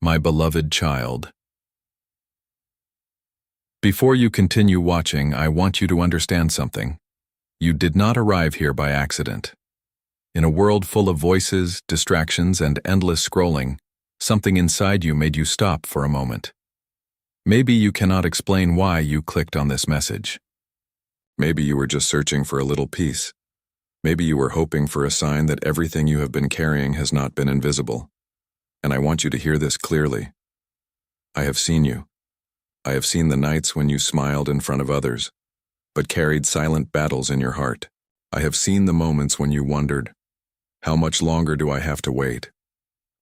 My beloved child. Before you continue watching, I want you to understand something. You did not arrive here by accident. In a world full of voices, distractions, and endless scrolling, something inside you made you stop for a moment. Maybe you cannot explain why you clicked on this message. Maybe you were just searching for a little peace. Maybe you were hoping for a sign that everything you have been carrying has not been invisible. And I want you to hear this clearly. I have seen you. I have seen the nights when you smiled in front of others, but carried silent battles in your heart. I have seen the moments when you wondered, how much longer do I have to wait?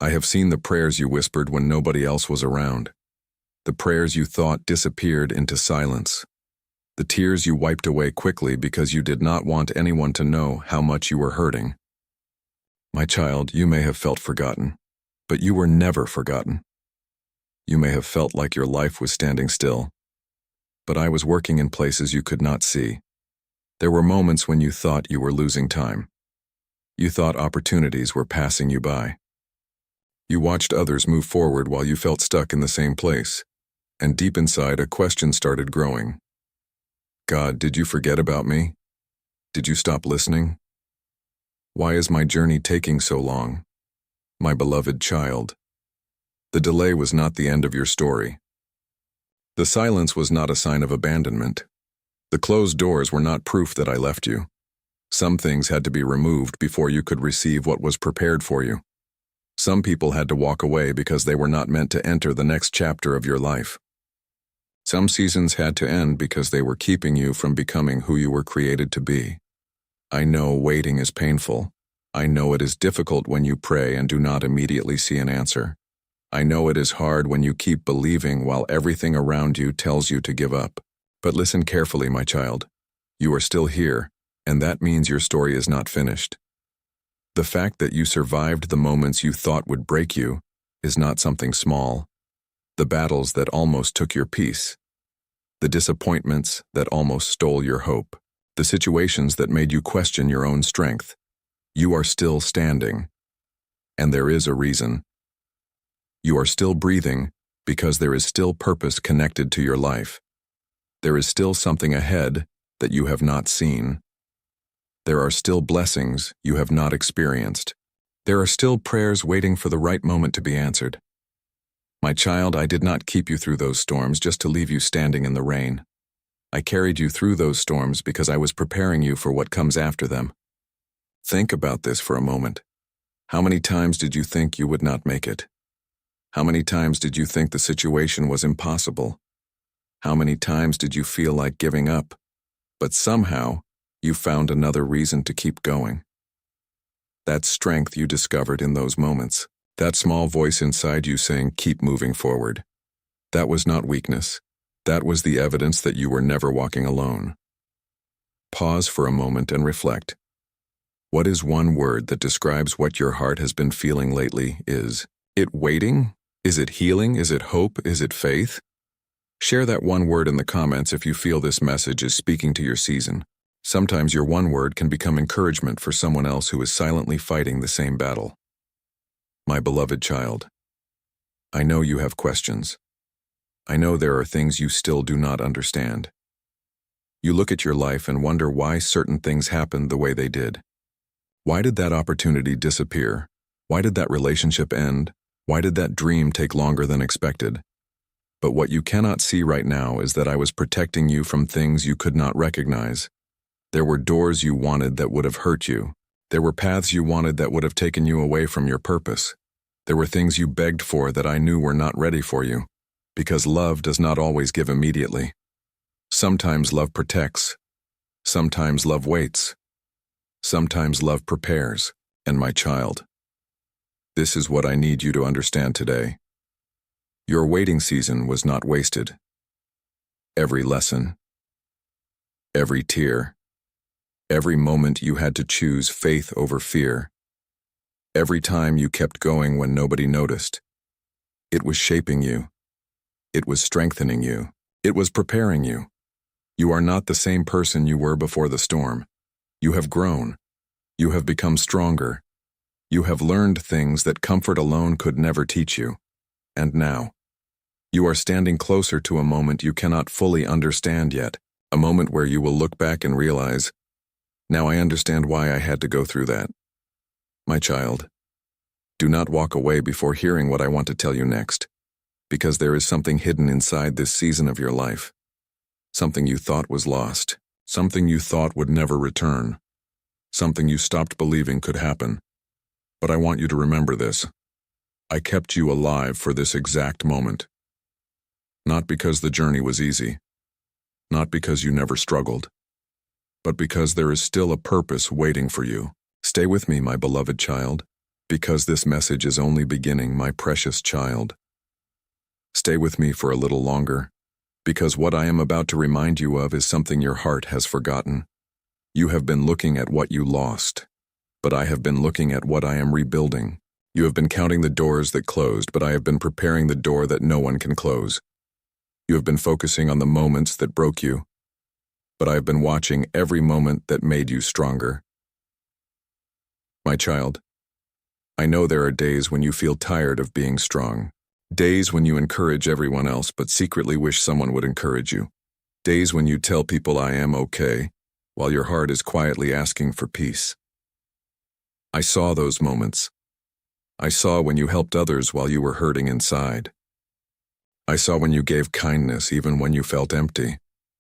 I have seen the prayers you whispered when nobody else was around, the prayers you thought disappeared into silence, the tears you wiped away quickly because you did not want anyone to know how much you were hurting. My child, you may have felt forgotten, but you were never forgotten. You may have felt like your life was standing still, but I was working in places you could not see. There were moments when you thought you were losing time. You thought opportunities were passing you by. You watched others move forward while you felt stuck in the same place, and deep inside a question started growing. God, did you forget about me? Did you stop listening? Why is my journey taking so long? My beloved child. The delay was not the end of your story. The silence was not a sign of abandonment. The closed doors were not proof that I left you. Some things had to be removed before you could receive what was prepared for you. Some people had to walk away because they were not meant to enter the next chapter of your life. Some seasons had to end because they were keeping you from becoming who you were created to be. I know waiting is painful. I know it is difficult when you pray and do not immediately see an answer. I know it is hard when you keep believing while everything around you tells you to give up. But listen carefully, my child. You are still here, and that means your story is not finished. The fact that you survived the moments you thought would break you is not something small. The battles that almost took your peace, the disappointments that almost stole your hope, the situations that made you question your own strength. You are still standing, and there is a reason. You are still breathing because there is still purpose connected to your life. There is still something ahead that you have not seen. There are still blessings you have not experienced. There are still prayers waiting for the right moment to be answered. My child, I did not keep you through those storms just to leave you standing in the rain. I carried you through those storms because I was preparing you for what comes after them. Think about this for a moment. How many times did you think you would not make it? How many times did you think the situation was impossible? How many times did you feel like giving up? But somehow, you found another reason to keep going. That strength you discovered in those moments, that small voice inside you saying, keep moving forward. That was not weakness. That was the evidence that you were never walking alone. Pause for a moment and reflect. What is one word that describes what your heart has been feeling lately? Is it waiting? Is it healing? Is it hope? Is it faith? Share that one word in the comments if you feel this message is speaking to your season. Sometimes your one word can become encouragement for someone else who is silently fighting the same battle. My beloved child, I know you have questions. I know there are things you still do not understand. You look at your life and wonder why certain things happened the way they did. Why did that opportunity disappear? Why did that relationship end? Why did that dream take longer than expected? But what you cannot see right now is that I was protecting you from things you could not recognize. There were doors you wanted that would have hurt you. There were paths you wanted that would have taken you away from your purpose. There were things you begged for that I knew were not ready for you, because love does not always give immediately. Sometimes love protects. Sometimes love waits. Sometimes love prepares. And my child, this is what I need you to understand today. Your waiting season was not wasted. Every lesson, every tear, every moment you had to choose faith over fear, every time you kept going when nobody noticed, it was shaping you. It was strengthening you. It was preparing you. You are not the same person you were before the storm. You have grown. You have become stronger. You have learned things that comfort alone could never teach you. And now, you are standing closer to a moment you cannot fully understand yet, a moment where you will look back and realize, now I understand why I had to go through that. My child, do not walk away before hearing what I want to tell you next, because there is something hidden inside this season of your life. Something you thought was lost, something you thought would never return, something you stopped believing could happen. But I want you to remember this. I kept you alive for this exact moment. Not because the journey was easy, not because you never struggled, but because there is still a purpose waiting for you. Stay with me, my beloved child, because this message is only beginning, my precious child. Stay with me for a little longer, because what I am about to remind you of is something your heart has forgotten. You have been looking at what you lost, but I have been looking at what I am rebuilding. You have been counting the doors that closed, but I have been preparing the door that no one can close. You have been focusing on the moments that broke you, but I have been watching every moment that made you stronger. My child, I know there are days when you feel tired of being strong. Days when you encourage everyone else but secretly wish someone would encourage you. Days when you tell people I am okay, while your heart is quietly asking for peace. I saw those moments. I saw when you helped others while you were hurting inside. I saw when you gave kindness even when you felt empty.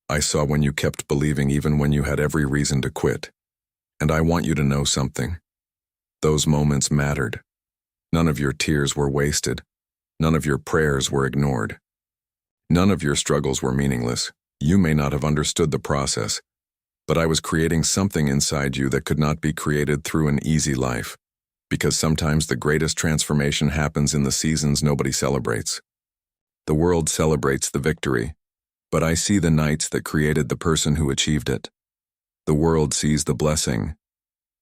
I saw when you kept believing even when you had every reason to quit. And I want you to know something. Those moments mattered. None of your tears were wasted. None of your prayers were ignored. None of your struggles were meaningless. You may not have understood the process, but I was creating something inside you that could not be created through an easy life, because sometimes the greatest transformation happens in the seasons nobody celebrates. The world celebrates the victory, but I see the nights that created the person who achieved it. The world sees the blessing,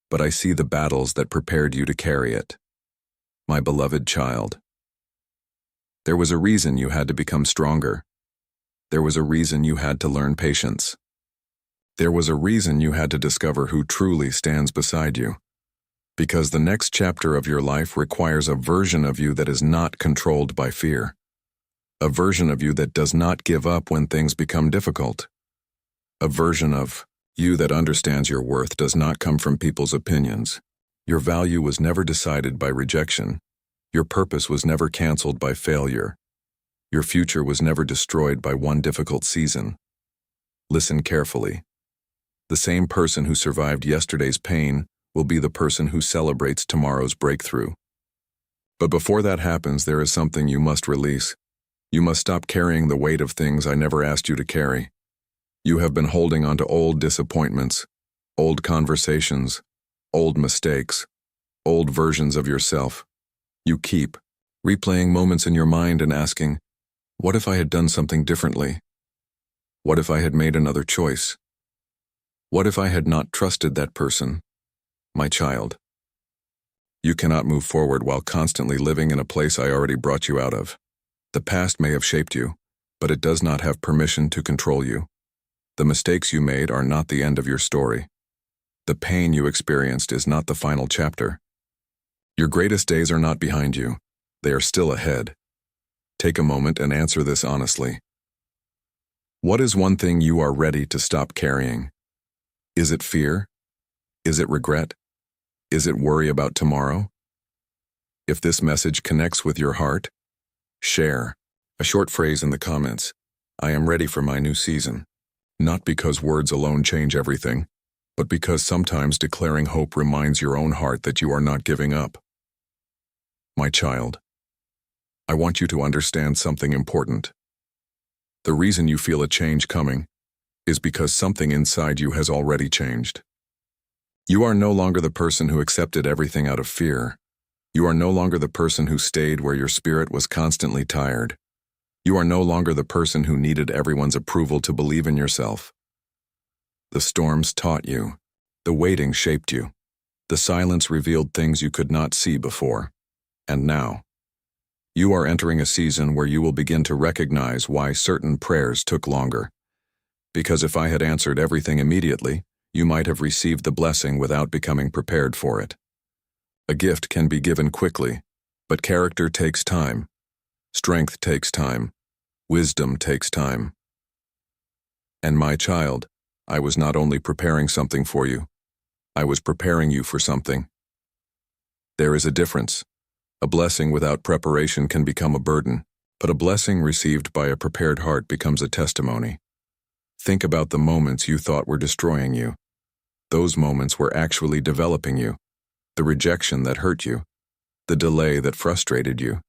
but I see the battles that prepared you to carry it. My beloved child, there was a reason you had to become stronger. There was a reason you had to learn patience. There was a reason you had to discover who truly stands beside you. Because the next chapter of your life requires a version of you that is not controlled by fear. A version of you that does not give up when things become difficult. A version of you that understands your worth does not come from people's opinions. Your value was never decided by rejection. Your purpose was never canceled by failure. Your future was never destroyed by one difficult season. Listen carefully. The same person who survived yesterday's pain will be the person who celebrates tomorrow's breakthrough. But before that happens, there is something you must release. You must stop carrying the weight of things I never asked you to carry. You have been holding on to old disappointments, old conversations, old mistakes, old versions of yourself. You keep replaying moments in your mind and asking, what if I had done something differently? What if I had made another choice? What if I had not trusted that person? My child, you cannot move forward while constantly living in a place I already brought you out of. The past may have shaped you, but it does not have permission to control you. The mistakes you made are not the end of your story. The pain you experienced is not the final chapter. Your greatest days are not behind you. They are still ahead. Take a moment and answer this honestly. What is one thing you are ready to stop carrying? Is it fear? Is it regret? Is it worry about tomorrow? If this message connects with your heart, share a short phrase in the comments. I am ready for my new season. Not because words alone change everything, but because sometimes declaring hope reminds your own heart that you are not giving up. My child, I want you to understand something important. The reason you feel a change coming is because something inside you has already changed. You are no longer the person who accepted everything out of fear. You are no longer the person who stayed where your spirit was constantly tired. You are no longer the person who needed everyone's approval to believe in yourself. The storms taught you. The waiting shaped you. The silence revealed things you could not see before. And now, you are entering a season where you will begin to recognize why certain prayers took longer. Because if I had answered everything immediately, you might have received the blessing without becoming prepared for it. A gift can be given quickly, but character takes time. Strength takes time. Wisdom takes time. And my child, I was not only preparing something for you, I was preparing you for something. There is a difference. A blessing without preparation can become a burden, but a blessing received by a prepared heart becomes a testimony. Think about the moments you thought were destroying you. Those moments were actually developing you. The rejection that hurt you. The delay that frustrated you.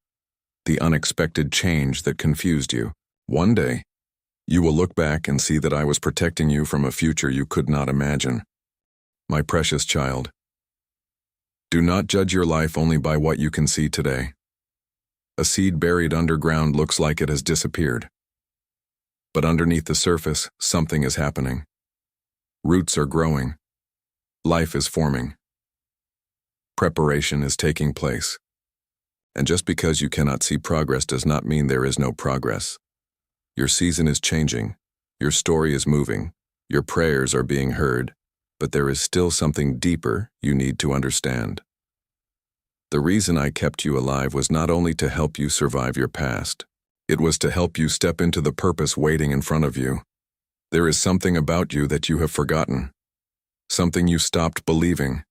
The unexpected change that confused you. One day, you will look back and see that I was protecting you from a future you could not imagine. My precious child, do not judge your life only by what you can see today. A seed buried underground looks like it has disappeared. But underneath the surface, something is happening. Roots are growing. Life is forming. Preparation is taking place. And just because you cannot see progress does not mean there is no progress. Your season is changing. Your story is moving. Your prayers are being heard. But there is still something deeper you need to understand. The reason I kept you alive was not only to help you survive your past. It was to help you step into the purpose waiting in front of you. There is something about you that you have forgotten. Something you stopped believing.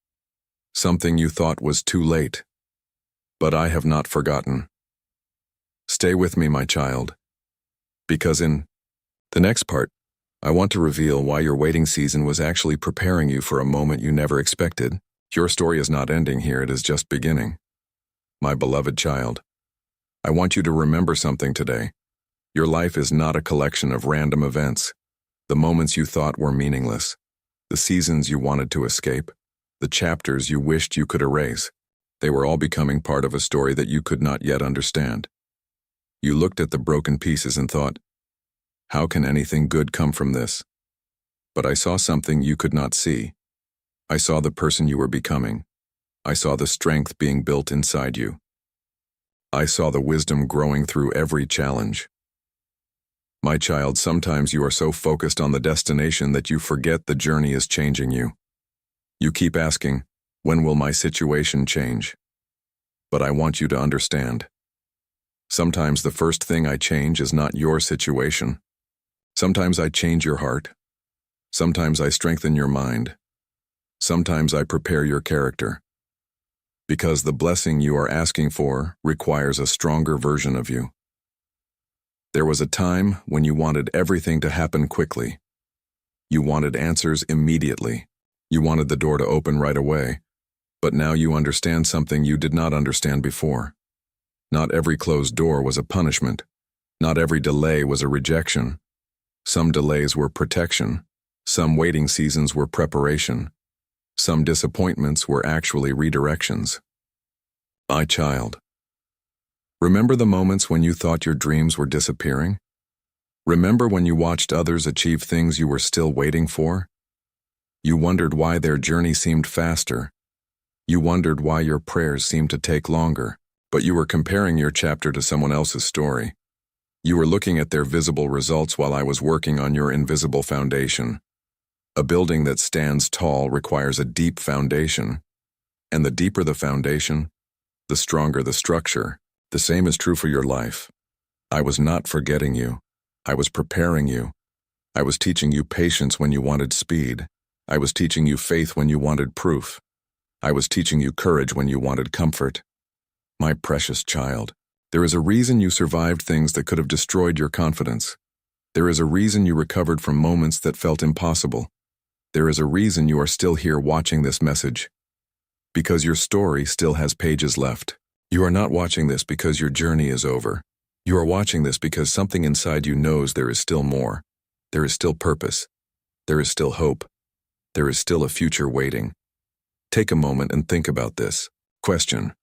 Something you thought was too late. But I have not forgotten. Stay with me, my child. Because in the next part, I want to reveal why your waiting season was actually preparing you for a moment you never expected. Your story is not ending here, it is just beginning. My beloved child, I want you to remember something today. Your life is not a collection of random events, the moments you thought were meaningless, the seasons you wanted to escape, the chapters you wished you could erase. They were all becoming part of a story that you could not yet understand. You looked at the broken pieces and thought, how can anything good come from this? But I saw something you could not see. I saw the person you were becoming. I saw the strength being built inside you. I saw the wisdom growing through every challenge. My child, sometimes you are so focused on the destination that you forget the journey is changing you. You keep asking, when will my situation change? But I want you to understand. Sometimes the first thing I change is not your situation. Sometimes I change your heart. Sometimes I strengthen your mind. Sometimes I prepare your character. Because the blessing you are asking for requires a stronger version of you. There was a time when you wanted everything to happen quickly. You wanted answers immediately. You wanted the door to open right away. But now you understand something you did not understand before. Not every closed door was a punishment. Not every delay was a rejection. Some delays were protection. Some waiting seasons were preparation. Some disappointments were actually redirections. My child, remember the moments when you thought your dreams were disappearing? Remember when you watched others achieve things you were still waiting for? You wondered why their journey seemed faster. You wondered why your prayers seemed to take longer, but you were comparing your chapter to someone else's story. You were looking at their visible results while I was working on your invisible foundation. A building that stands tall requires a deep foundation, and the deeper the foundation, the stronger the structure. The same is true for your life. I was not forgetting you. I was preparing you. I was teaching you patience when you wanted speed. I was teaching you faith when you wanted proof. I was teaching you courage when you wanted comfort. My precious child, there is a reason you survived things that could have destroyed your confidence. There is a reason you recovered from moments that felt impossible. There is a reason you are still here watching this message. Because your story still has pages left. You are not watching this because your journey is over. You are watching this because something inside you knows there is still more. There is still purpose. There is still hope. There is still a future waiting. Take a moment and think about this. Question: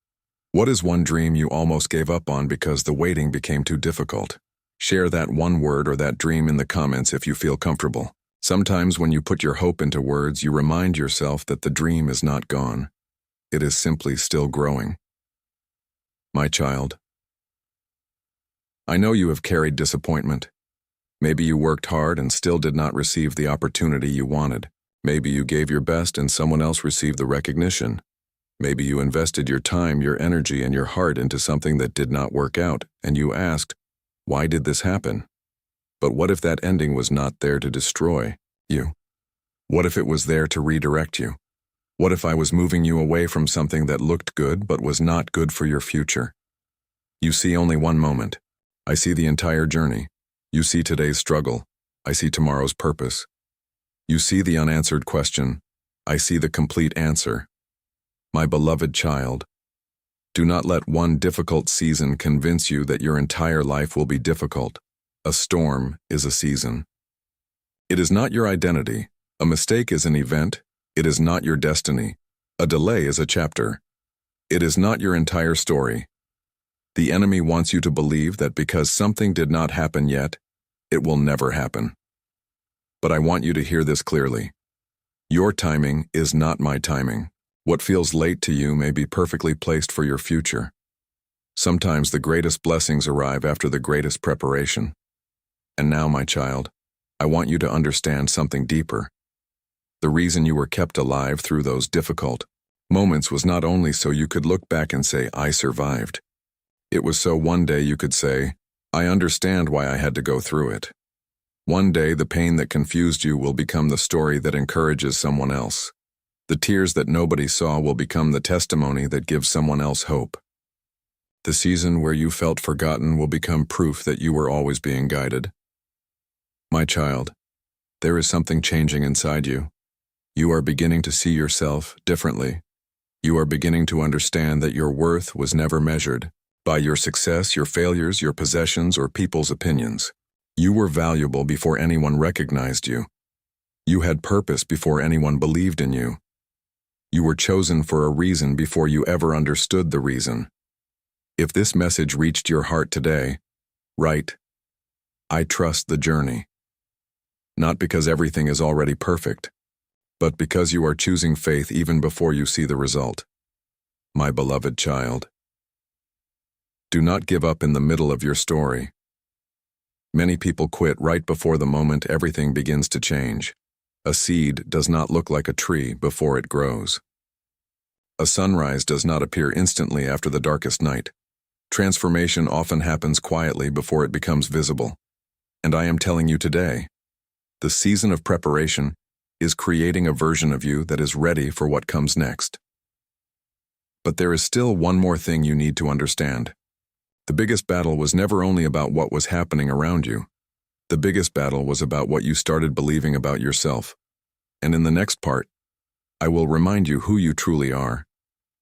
what is one dream you almost gave up on because the waiting became too difficult? Share that one word or that dream in the comments if you feel comfortable. Sometimes when you put your hope into words, you remind yourself that the dream is not gone. It is simply still growing. My child, I know you have carried disappointment. Maybe you worked hard and still did not receive the opportunity you wanted. Maybe you gave your best and someone else received the recognition. Maybe you invested your time, your energy, and your heart into something that did not work out, and you asked, why did this happen? But what if that ending was not there to destroy you? What if it was there to redirect you? What if I was moving you away from something that looked good but was not good for your future? You see only one moment. I see the entire journey. You see today's struggle. I see tomorrow's purpose. You see the unanswered question. I see the complete answer. My beloved child, do not let one difficult season convince you that your entire life will be difficult. A storm is a season. It is not your identity. A mistake is an event. It is not your destiny. A delay is a chapter. It is not your entire story. The enemy wants you to believe that because something did not happen yet, it will never happen. But I want you to hear this clearly. Your timing is not my timing. What feels late to you may be perfectly placed for your future. Sometimes the greatest blessings arrive after the greatest preparation. And now, my child, I want you to understand something deeper. The reason you were kept alive through those difficult moments was not only so you could look back and say, I survived. It was so one day you could say, I understand why I had to go through it. One day the pain that confused you will become the story that encourages someone else. The tears that nobody saw will become the testimony that gives someone else hope. The season where you felt forgotten will become proof that you were always being guided. My child, there is something changing inside you. You are beginning to see yourself differently. You are beginning to understand that your worth was never measured by your success, your failures, your possessions, or people's opinions. You were valuable before anyone recognized you. You had purpose before anyone believed in you. You were chosen for a reason before you ever understood the reason. If this message reached your heart today, write, I trust the journey. Not because everything is already perfect, but because you are choosing faith even before you see the result. My beloved child, do not give up in the middle of your story. Many people quit right before the moment everything begins to change. A seed does not look like a tree before it grows. A sunrise does not appear instantly after the darkest night. Transformation often happens quietly before it becomes visible. And I am telling you today, the season of preparation is creating a version of you that is ready for what comes next. But there is still one more thing you need to understand. The biggest battle was never only about what was happening around you. The biggest battle was about what you started believing about yourself. And in the next part, I will remind you who you truly are,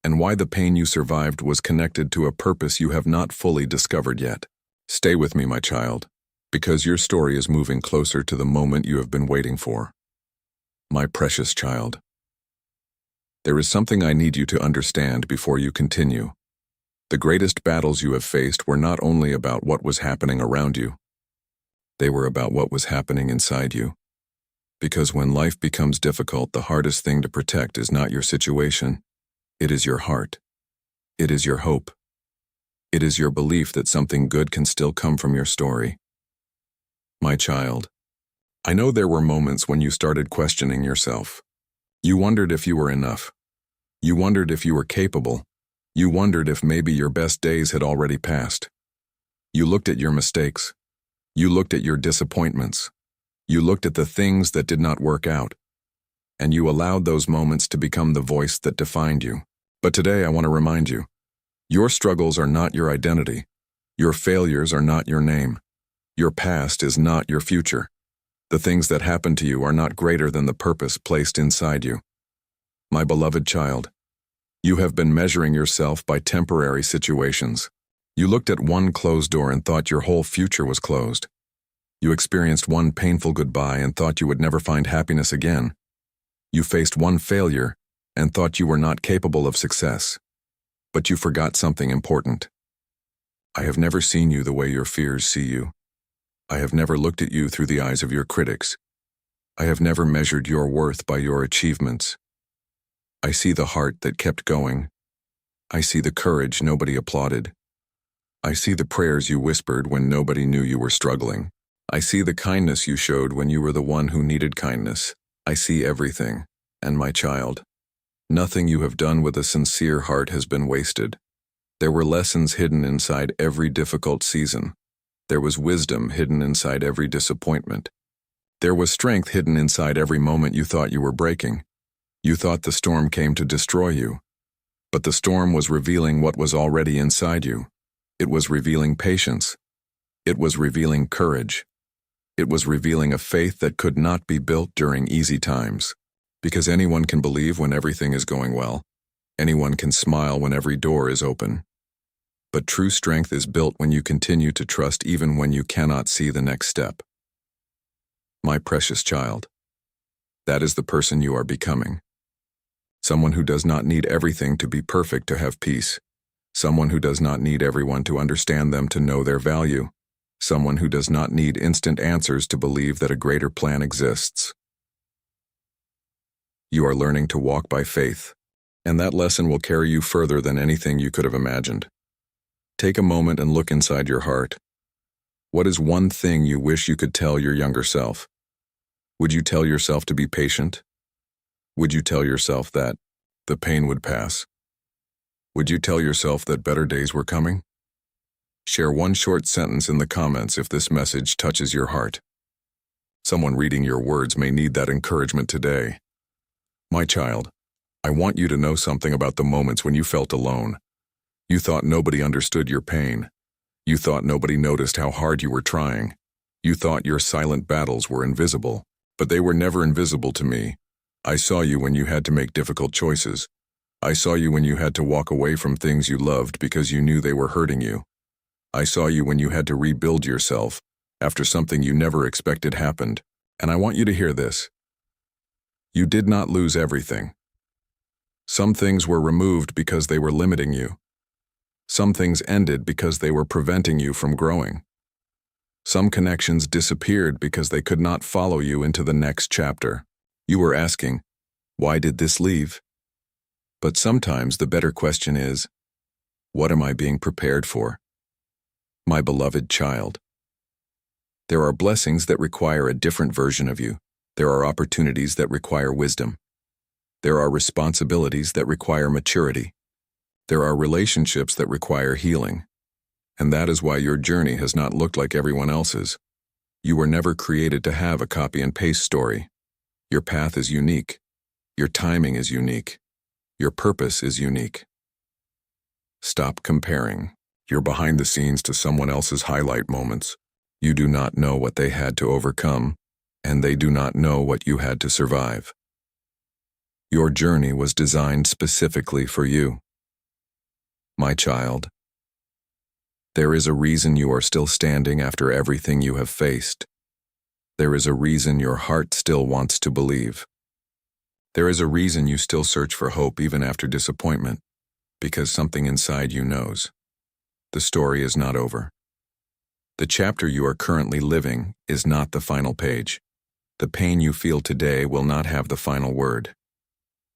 and why the pain you survived was connected to a purpose you have not fully discovered yet. Stay with me, my child, because your story is moving closer to the moment you have been waiting for. My precious child, there is something I need you to understand before you continue. The greatest battles you have faced were not only about what was happening around you. They were about what was happening inside you. Because when life becomes difficult, the hardest thing to protect is not your situation. It is your heart. It is your hope. It is your belief that something good can still come from your story. My child, I know there were moments when you started questioning yourself. You wondered if you were enough. You wondered if you were capable. You wondered if maybe your best days had already passed. You looked at your mistakes. You looked at your disappointments. You looked at the things that did not work out. And you allowed those moments to become the voice that defined you. But today I want to remind you, your struggles are not your identity. Your failures are not your name. Your past is not your future. The things that happened to you are not greater than the purpose placed inside you. My beloved child, you have been measuring yourself by temporary situations. You looked at one closed door and thought your whole future was closed. You experienced one painful goodbye and thought you would never find happiness again. You faced one failure and thought you were not capable of success. But you forgot something important. I have never seen you the way your fears see you. I have never looked at you through the eyes of your critics. I have never measured your worth by your achievements. I see the heart that kept going. I see the courage nobody applauded. I see the prayers you whispered when nobody knew you were struggling. I see the kindness you showed when you were the one who needed kindness. I see everything. And my child, Nothing you have done with a sincere heart has been wasted. There were lessons hidden inside every difficult season. There was wisdom hidden inside every disappointment. There was strength hidden inside every moment you thought you were breaking. You thought the storm came to destroy you. But the storm was revealing what was already inside you. It was revealing patience. It was revealing courage. It was revealing a faith that could not be built during easy times. Because anyone can believe when everything is going well. Anyone can smile when every door is open. But true strength is built when you continue to trust even when you cannot see the next step. My precious child, that is the person you are becoming. Someone who does not need everything to be perfect to have peace. Someone who does not need everyone to understand them to know their value. Someone who does not need instant answers to believe that a greater plan exists. You are learning to walk by faith, and that lesson will carry you further than anything you could have imagined. Take a moment and look inside your heart. What is one thing you wish you could tell your younger self? Would you tell yourself to be patient? Would you tell yourself that the pain would pass? Would you tell yourself that better days were coming? Share one short sentence in the comments if this message touches your heart. Someone reading your words may need that encouragement today. My child, I want you to know something about the moments when you felt alone. You thought nobody understood your pain. You thought nobody noticed how hard you were trying. You thought your silent battles were invisible, but they were never invisible to me. I saw you when you had to make difficult choices. I saw you when you had to walk away from things you loved because you knew they were hurting you. I saw you when you had to rebuild yourself after something you never expected happened. And I want you to hear this. You did not lose everything. Some things were removed because they were limiting you. Some things ended because they were preventing you from growing. Some connections disappeared because they could not follow you into the next chapter. You were asking, why did this leave? But sometimes the better question is, what am I being prepared for? My beloved child. There are blessings that require a different version of you. There are opportunities that require wisdom. There are responsibilities that require maturity. There are relationships that require healing. And that is why your journey has not looked like everyone else's. You were never created to have a copy and paste story. Your path is unique. Your timing is unique. Your purpose is unique. Stop comparing your behind the scenes to someone else's highlight moments. You do not know what they had to overcome, and they do not know what you had to survive. Your journey was designed specifically for you. My child, there is a reason you are still standing after everything you have faced. There is a reason your heart still wants to believe. There is a reason you still search for hope even after disappointment, because something inside you knows. The story is not over. The chapter you are currently living is not the final page. The pain you feel today will not have the final word.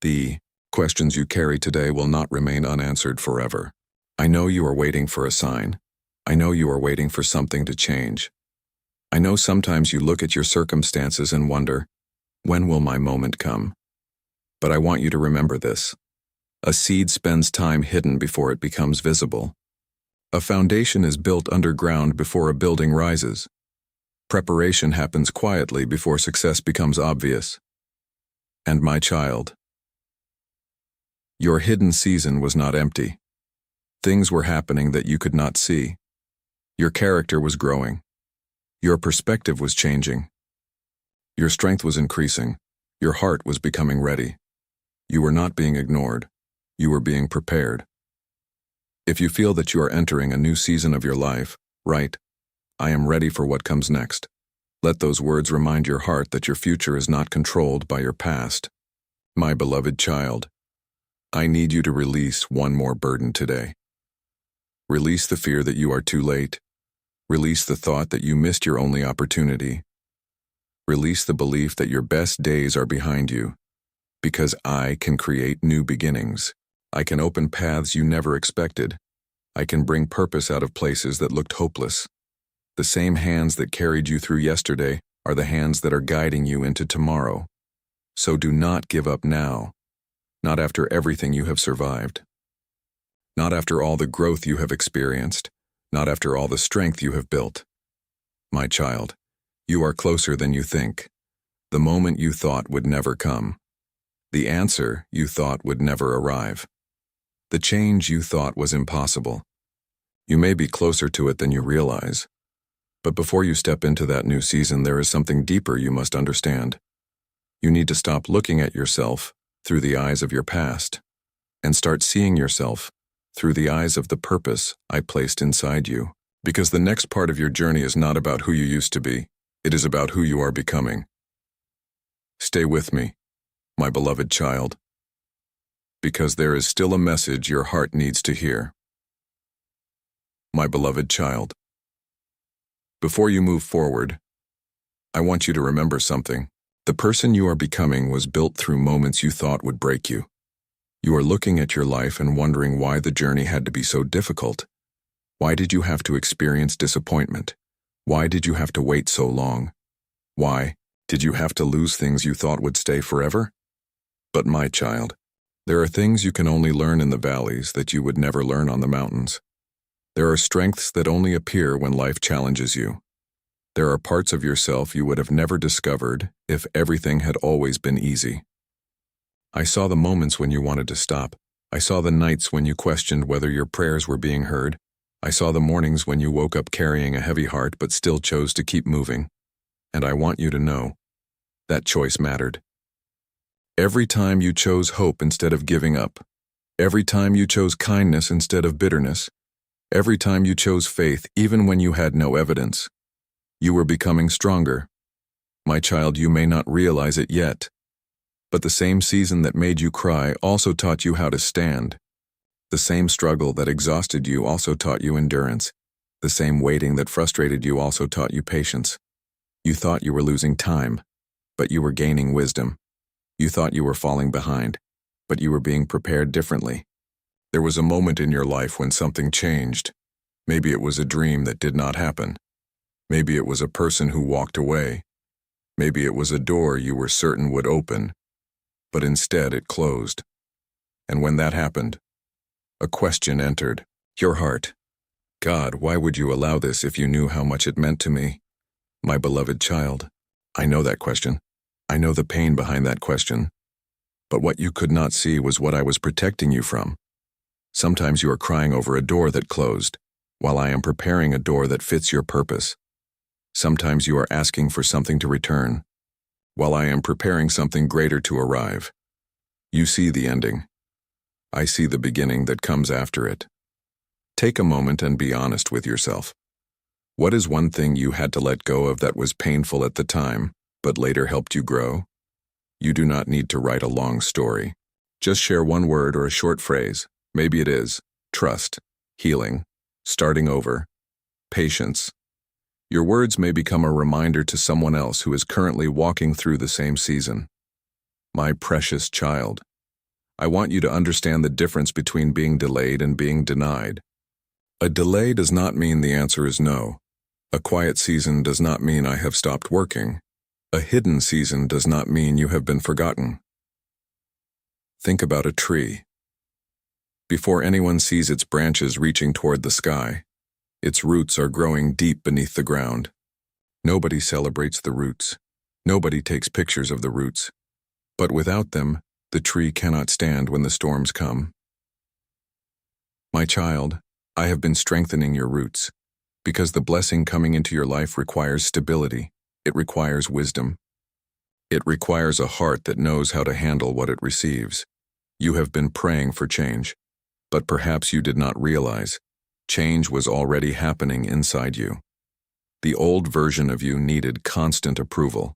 The questions you carry today will not remain unanswered forever. I know you are waiting for a sign. I know you are waiting for something to change. I know sometimes you look at your circumstances and wonder, when will my moment come? But I want you to remember this. A seed spends time hidden before it becomes visible. A foundation is built underground before a building rises. Preparation happens quietly before success becomes obvious. And my child, your hidden season was not empty. Things were happening that you could not see. Your character was growing. Your perspective was changing. Your strength was increasing. Your heart was becoming ready. You were not being ignored. You were being prepared. If you feel that you are entering a new season of your life, write, I am ready for what comes next. Let those words remind your heart that your future is not controlled by your past. My beloved child, I need you to release one more burden today. Release the fear that you are too late. Release the thought that you missed your only opportunity. Release the belief that your best days are behind you. Because I can create new beginnings. I can open paths you never expected. I can bring purpose out of places that looked hopeless. The same hands that carried you through yesterday are the hands that are guiding you into tomorrow. So do not give up now. Not after everything you have survived. Not after all the growth you have experienced. Not after all the strength you have built. My child, you are closer than you think. The moment you thought would never come. The answer you thought would never arrive. The change you thought was impossible. You may be closer to it than you realize. But before you step into that new season, there is something deeper you must understand. You need to stop looking at yourself through the eyes of your past and start seeing yourself through the eyes of the purpose I placed inside you. Because the next part of your journey is not about who you used to be. It is about who you are becoming. Stay with me, my beloved child, because there is still a message your heart needs to hear. My beloved child, before you move forward, I want you to remember something. The person you are becoming was built through moments you thought would break you. You are looking at your life and wondering why the journey had to be so difficult. Why did you have to experience disappointment? Why did you have to wait so long? Why did you have to lose things you thought would stay forever? But my child, there are things you can only learn in the valleys that you would never learn on the mountains. There are strengths that only appear when life challenges you. There are parts of yourself you would have never discovered if everything had always been easy. I saw the moments when you wanted to stop. I saw the nights when you questioned whether your prayers were being heard. I saw the mornings when you woke up carrying a heavy heart but still chose to keep moving. And I want you to know, that choice mattered. Every time you chose hope instead of giving up, every time you chose kindness instead of bitterness, every time you chose faith even when you had no evidence, you were becoming stronger. My child, you may not realize it yet, but the same season that made you cry also taught you how to stand. The same struggle that exhausted you also taught you endurance. The same waiting that frustrated you also taught you patience. You thought you were losing time, but you were gaining wisdom. You thought you were falling behind, but you were being prepared differently. There was a moment in your life when something changed. Maybe it was a dream that did not happen. Maybe it was a person who walked away. Maybe it was a door you were certain would open, but instead it closed. And when that happened, a question entered your heart. God, why would you allow this if you knew how much it meant to me? My beloved child, I know that question. I know the pain behind that question. But what you could not see was what I was protecting you from. Sometimes you are crying over a door that closed, while I am preparing a door that fits your purpose. Sometimes you are asking for something to return, while I am preparing something greater to arrive. You see the ending. I see the beginning that comes after it. Take a moment and be honest with yourself. What is one thing you had to let go of that was painful at the time, but later helped you grow? You do not need to write a long story. Just share one word or a short phrase. Maybe it is trust, healing, starting over, patience. Your words may become a reminder to someone else who is currently walking through the same season. My precious child, I want you to understand the difference between being delayed and being denied. A delay does not mean the answer is no. A quiet season does not mean I have stopped working. A hidden season does not mean you have been forgotten. Think about a tree. Before anyone sees its branches reaching toward the sky, its roots are growing deep beneath the ground. Nobody celebrates the roots. Nobody takes pictures of the roots. But without them, the tree cannot stand when the storms come. My child, I have been strengthening your roots, because the blessing coming into your life requires stability. It requires wisdom. It requires a heart that knows how to handle what it receives. You have been praying for change, but perhaps you did not realize change was already happening inside you. The old version of you needed constant approval.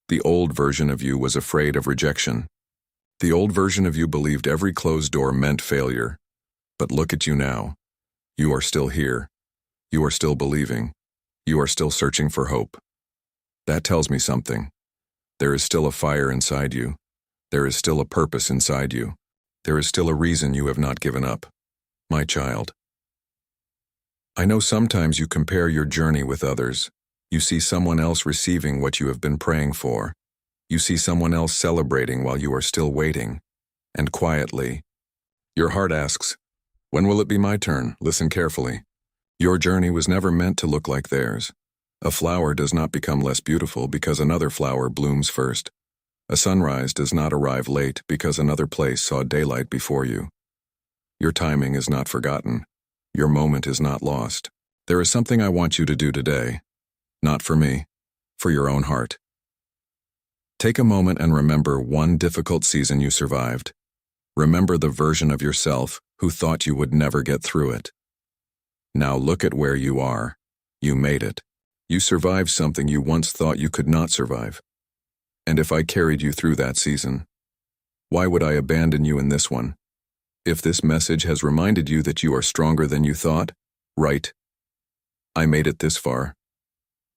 The old version of you was afraid of rejection. The old version of you believed every closed door meant failure. But look at you now. You are still here. You are still believing. You are still searching for hope. That tells me something. There is still a fire inside you. There is still a purpose inside you. There is still a reason you have not given up. My child. I know sometimes you compare your journey with others. You see someone else receiving what you have been praying for. You see someone else celebrating while you are still waiting. and quietly. Your heart asks, when will it be my turn? Listen carefully. Your journey was never meant to look like theirs. A flower does not become less beautiful because another flower blooms first. A sunrise does not arrive late because another place saw daylight before you. Your timing is not forgotten. Your moment is not lost. There is something I want you to do today. Not for me, for your own heart. Take a moment and remember one difficult season you survived. Remember the version of yourself who thought you would never get through it. Now look at where you are. You made it. You survived something you once thought you could not survive. And if I carried you through that season, why would I abandon you in this one? If this message has reminded you that you are stronger than you thought, right. I made it this far.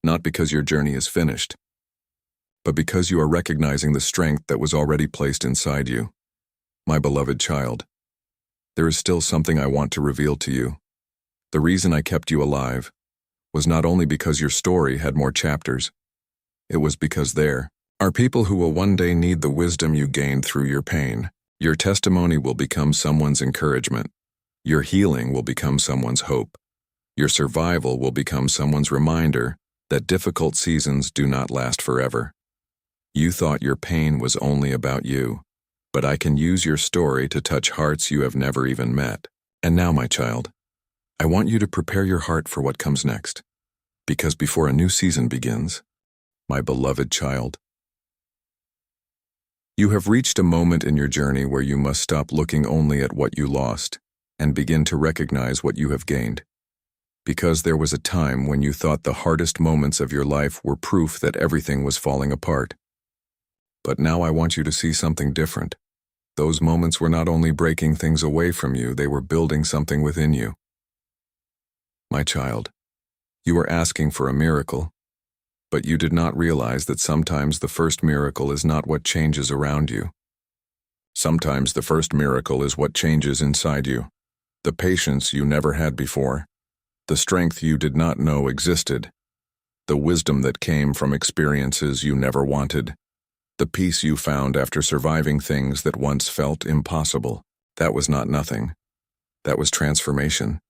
Not because your journey is finished, but because you are recognizing the strength that was already placed inside you. My beloved child, there is still something I want to reveal to you. The reason I kept you alive was not only because your story had more chapters, it was because there are people who will one day need the wisdom you gained through your pain. Your testimony will become someone's encouragement. Your healing will become someone's hope. Your survival will become someone's reminder that difficult seasons do not last forever. You thought your pain was only about you, but I can use your story to touch hearts you have never even met. And now, my child, I want you to prepare your heart for what comes next, because before a new season begins, my beloved child, you have reached a moment in your journey where you must stop looking only at what you lost and begin to recognize what you have gained. Because there was a time when you thought the hardest moments of your life were proof that everything was falling apart. But now I want you to see something different. Those moments were not only breaking things away from you, they were building something within you. My child, you were asking for a miracle, but you did not realize that sometimes the first miracle is not what changes around you. Sometimes the first miracle is what changes inside you. The patience you never had before, the strength you did not know existed, the wisdom that came from experiences you never wanted, the peace you found after surviving things that once felt impossible. That was not nothing. That was transformation.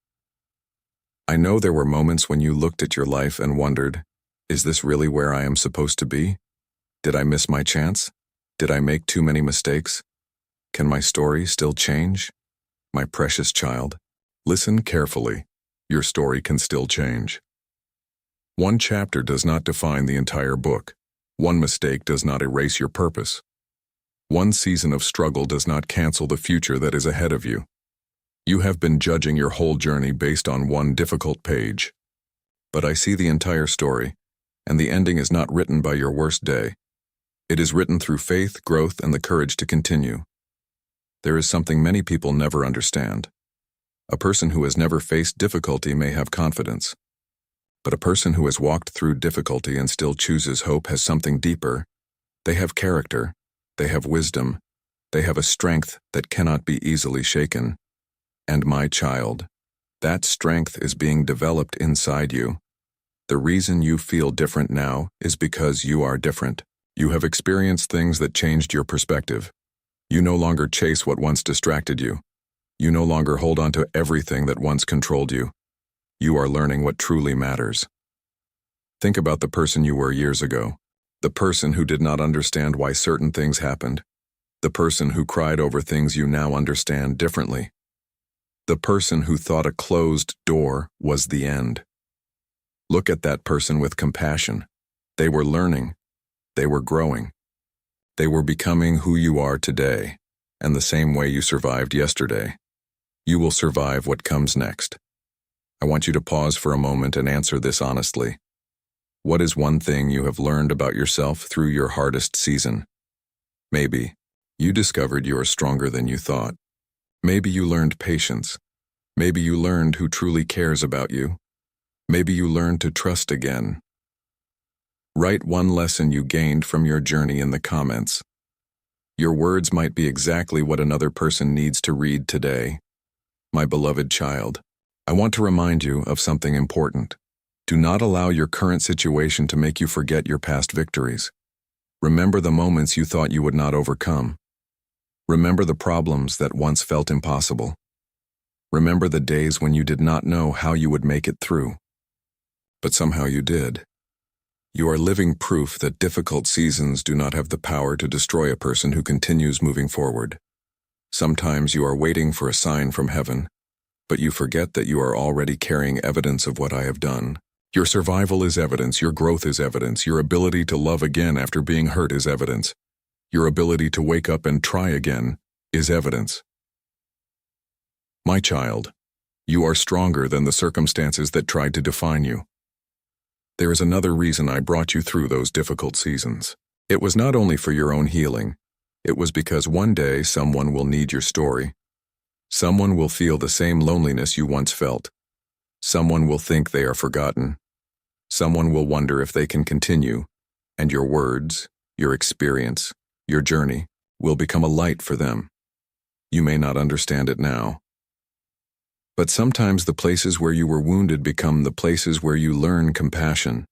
I know there were moments when you looked at your life and wondered, is this really where I am supposed to be? Did I miss my chance? Did I make too many mistakes? Can my story still change? My precious child, listen carefully. Your story can still change. One chapter does not define the entire book. One mistake does not erase your purpose. One season of struggle does not cancel the future that is ahead of you. You have been judging your whole journey based on one difficult page. But I see the entire story, and the ending is not written by your worst day. It is written through faith, growth, and the courage to continue. There is something many people never understand. A person who has never faced difficulty may have confidence, but a person who has walked through difficulty and still chooses hope has something deeper. They have character, they have wisdom, they have a strength that cannot be easily shaken. And my child, that strength is being developed inside you. The reason you feel different now is because you are different. You have experienced things that changed your perspective. You no longer chase what once distracted you. You no longer hold on to everything that once controlled you. You are learning what truly matters. Think about the person you were years ago. The person who did not understand why certain things happened. The person who cried over things you now understand differently. The person who thought a closed door was the end. Look at that person with compassion. They were learning. They were growing. They were becoming who you are today, and the same way you survived yesterday. You will survive what comes next. I want you to pause for a moment and answer this honestly. What is one thing you have learned about yourself through your hardest season? Maybe you discovered you are stronger than you thought. Maybe you learned patience. Maybe you learned who truly cares about you. Maybe you learned to trust again. Write one lesson you gained from your journey in the comments. Your words might be exactly what another person needs to read today. My beloved child, I want to remind you of something important. Do not allow your current situation to make you forget your past victories. Remember the moments you thought you would not overcome. Remember the problems that once felt impossible. Remember the days when you did not know how you would make it through. But somehow you did. You are living proof that difficult seasons do not have the power to destroy a person who continues moving forward. Sometimes you are waiting for a sign from heaven, but you forget that you are already carrying evidence of what I have done. Your survival is evidence, your growth is evidence, your ability to love again after being hurt is evidence. Your ability to wake up and try again is evidence. My child, you are stronger than the circumstances that tried to define you. There is another reason I brought you through those difficult seasons. It was not only for your own healing. It was because one day someone will need your story. Someone will feel the same loneliness you once felt. Someone will think they are forgotten. Someone will wonder if they can continue, and your words, your experience, your journey will become a light for them. You may not understand it now. But sometimes the places where you were wounded become the places where you learn compassion.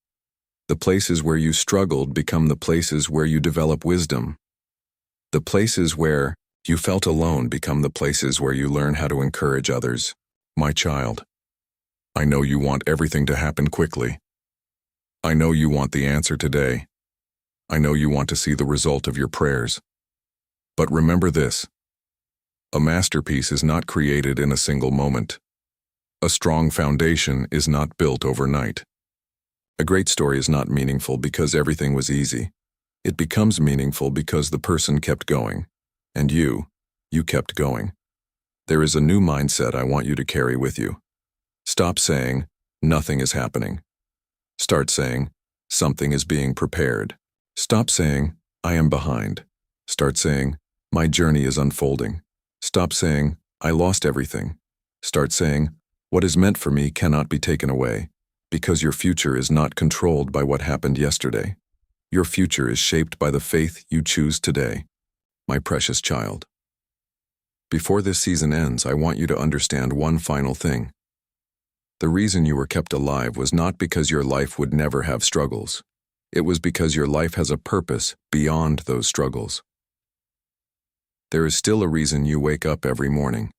The places where you struggled become the places where you develop wisdom. The places where you felt alone become the places where you learn how to encourage others. My child, I know you want everything to happen quickly. I know you want the answer today. I know you want to see the result of your prayers. But remember this. A masterpiece is not created in a single moment. A strong foundation is not built overnight. A great story is not meaningful because everything was easy. It becomes meaningful because the person kept going. And you kept going. There is a new mindset I want you to carry with you. Stop saying, nothing is happening. Start saying, something is being prepared. Stop saying, I am behind. Start saying, my journey is unfolding. Stop saying, I lost everything. Start saying, what is meant for me cannot be taken away, because your future is not controlled by what happened yesterday. Your future is shaped by the faith you choose today, my precious child. Before this season ends, I want you to understand one final thing. The reason you were kept alive was not because your life would never have struggles. It was because your life has a purpose beyond those struggles. There is still a reason you wake up every morning.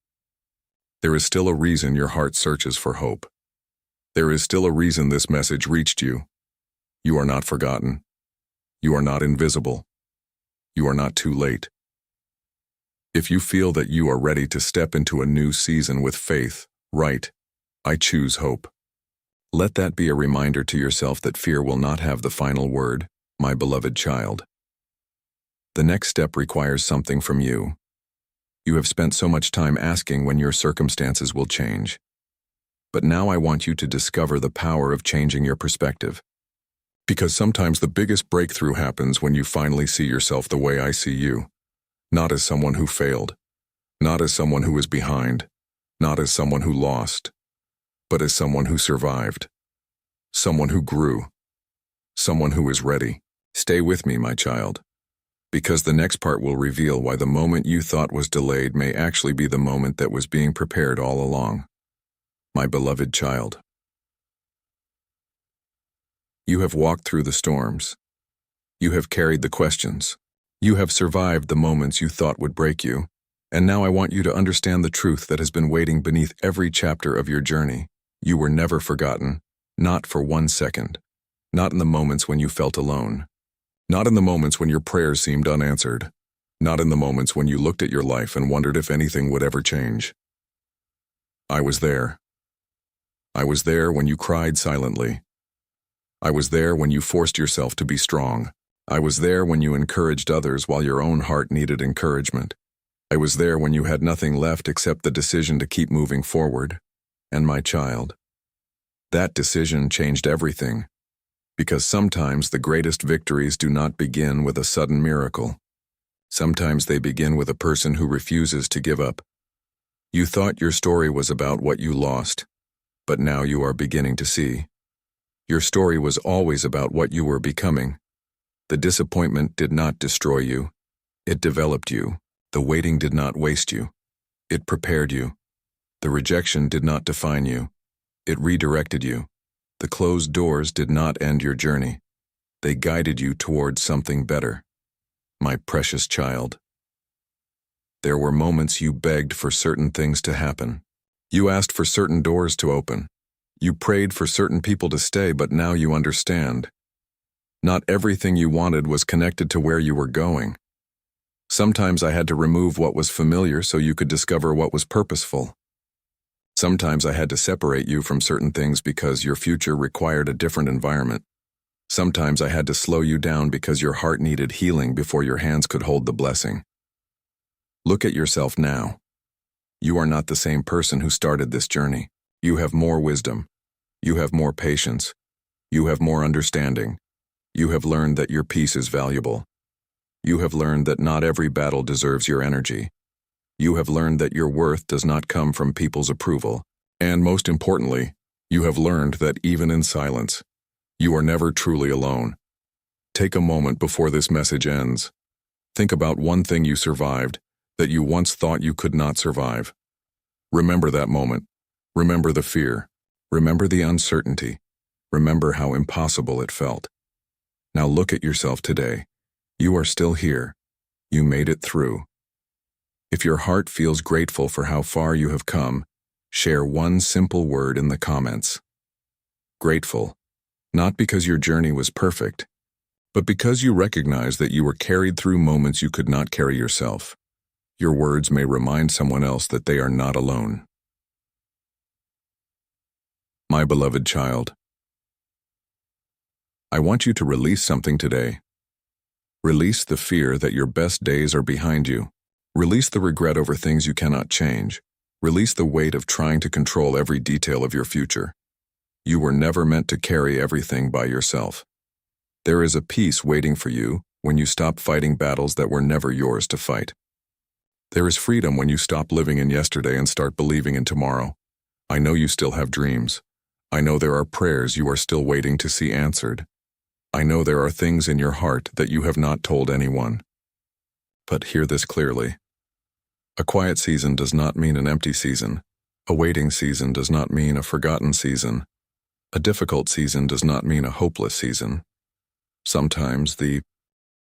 There is still a reason your heart searches for hope. There is still a reason this message reached you. You are not forgotten. You are not invisible. You are not too late. If you feel that you are ready to step into a new season with faith, write, I choose hope. Let that be a reminder to yourself that fear will not have the final word, my beloved child. The next step requires something from you. You have spent so much time asking when your circumstances will change. But now I want you to discover the power of changing your perspective. Because sometimes the biggest breakthrough happens when you finally see yourself the way I see you. Not as someone who failed. Not as someone who is behind. Not as someone who lost. But as someone who survived. Someone who grew. Someone who is ready. Stay with me, my child. Because the next part will reveal why the moment you thought was delayed may actually be the moment that was being prepared all along. My beloved child. You have walked through the storms. You have carried the questions. You have survived the moments you thought would break you. And now I want you to understand the truth that has been waiting beneath every chapter of your journey. You were never forgotten, not for 1 second. Not in the moments when you felt alone. Not in the moments when your prayers seemed unanswered. Not in the moments when you looked at your life and wondered if anything would ever change. I was there. I was there when you cried silently. I was there when you forced yourself to be strong. I was there when you encouraged others while your own heart needed encouragement. I was there when you had nothing left except the decision to keep moving forward. And my child, that decision changed everything. Because sometimes the greatest victories do not begin with a sudden miracle. Sometimes they begin with a person who refuses to give up. You thought your story was about what you lost, but now you are beginning to see. Your story was always about what you were becoming. The disappointment did not destroy you. It developed you. The waiting did not waste you. It prepared you. The rejection did not define you. It redirected you. The closed doors did not end your journey. They guided you towards something better. My precious child. There were moments you begged for certain things to happen. You asked for certain doors to open. You prayed for certain people to stay, but now you understand. Not everything you wanted was connected to where you were going. Sometimes I had to remove what was familiar so you could discover what was purposeful. Sometimes I had to separate you from certain things because your future required a different environment. Sometimes I had to slow you down because your heart needed healing before your hands could hold the blessing. Look at yourself now. You are not the same person who started this journey. You have more wisdom. You have more patience. You have more understanding. You have learned that your peace is valuable. You have learned that not every battle deserves your energy. You have learned that your worth does not come from people's approval. And most importantly, you have learned that even in silence, you are never truly alone. Take a moment before this message ends. Think about one thing you survived that you once thought you could not survive. Remember that moment. Remember the fear. Remember the uncertainty. Remember how impossible it felt. Now look at yourself today. You are still here. You made it through. If your heart feels grateful for how far you have come, share one simple word in the comments. Grateful. Not because your journey was perfect, but because you recognize that you were carried through moments you could not carry yourself. Your words may remind someone else that they are not alone. My beloved child, I want you to release something today. Release the fear that your best days are behind you. Release the regret over things you cannot change. Release the weight of trying to control every detail of your future. You were never meant to carry everything by yourself. There is a peace waiting for you when you stop fighting battles that were never yours to fight. There is freedom when you stop living in yesterday and start believing in tomorrow. I know you still have dreams. I know there are prayers you are still waiting to see answered. I know there are things in your heart that you have not told anyone. But hear this clearly. A quiet season does not mean an empty season. A waiting season does not mean a forgotten season. A difficult season does not mean a hopeless season. Sometimes the